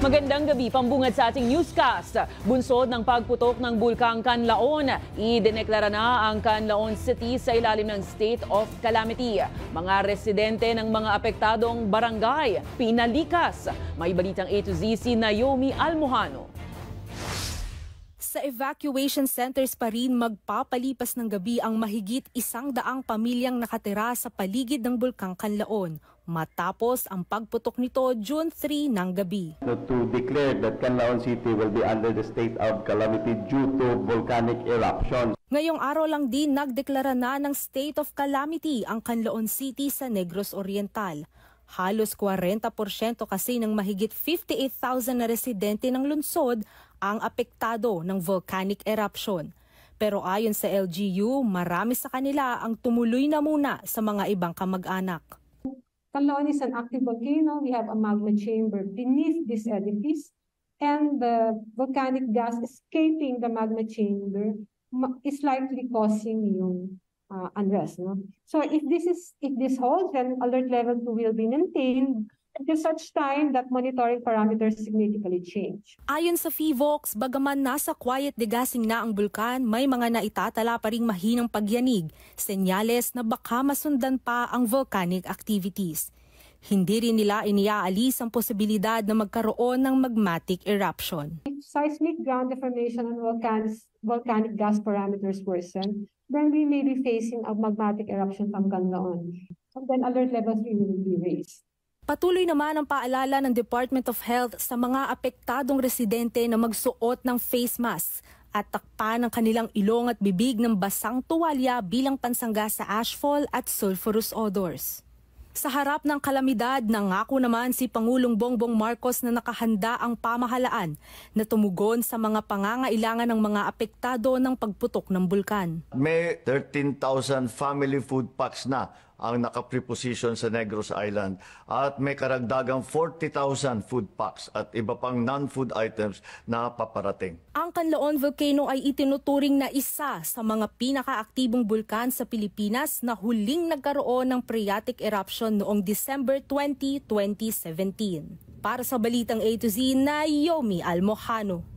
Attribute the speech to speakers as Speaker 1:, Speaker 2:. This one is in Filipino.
Speaker 1: Magandang gabi, pambungad sa ating newscast. Bunsod ng pagputok ng Bulkang Canlaon, idineklara na ang Canlaon City sa ilalim ng state of calamity. Mga residente ng mga apektadong barangay, pinalikas. May balitang A to Z si Naomi Almojano.
Speaker 2: Sa evacuation centers pa rin magpapalipas ng gabi ang mahigit 100 pamilyang nakatira sa paligid ng Bulkang Canlaon matapos ang pagputok nito June 3 ng gabi.
Speaker 3: To declare that Canlaon City will be under the state of calamity due to volcanic eruption.
Speaker 2: Ngayong araw lang din nagdeklara na ng state of calamity ang Canlaon City sa Negros Oriental. Halos 40% kasi ng mahigit 58,000 na residente ng lungsod ang apektado ng volcanic eruption. Pero ayon sa LGU, marami sa kanila ang tumuloy na muna sa mga ibang kamag-anak.
Speaker 4: Canlaon is an active volcano. We have a magma chamber beneath this edifice, and the volcanic gas escaping the magma chamber is likely causing yung unrest. No? So if this holds, then alert level 2 will be maintained until such time that monitoring parameters significantly change.
Speaker 2: Ayon sa PHIVOLCS, bagaman nasa quiet degassing na ang bulkan, may mga naitatala pa ring mahinang pagyanig, senyales na baka masundan pa ang volcanic activities. Hindi rin nila iniaalis ang posibilidad na magkaroon ng magmatic eruption.
Speaker 4: If seismic ground deformation and volcanic gas parameters worsen, then we may be facing a magmatic eruption from Canlaon. And then alert level 3 will be raised.
Speaker 2: Patuloy naman ang paalala ng Department of Health sa mga apektadong residente na magsuot ng face mask at takpan ang kanilang ilong at bibig ng basang tuwalya bilang pansangga sa ashfall at sulfurous odors. Sa harap ng kalamidad, nangako naman si Pangulong Bongbong Marcos na nakahanda ang pamahalaan na tumugon sa mga pangangailangan ng mga apektado ng pagputok ng bulkan.
Speaker 5: May 13,000 family food packs na ang nakapreposition sa Negros Island at may karagdagang 40,000 food packs at iba pang non-food items na paparating.
Speaker 2: Ang Canlaon Volcano ay itinuturing na isa sa mga pinakaaktibong bulkan sa Pilipinas na huling nagkaroon ng phreatic eruption noong December 20, 2017. Para sa Balitang A to Z, Naomi Almojano.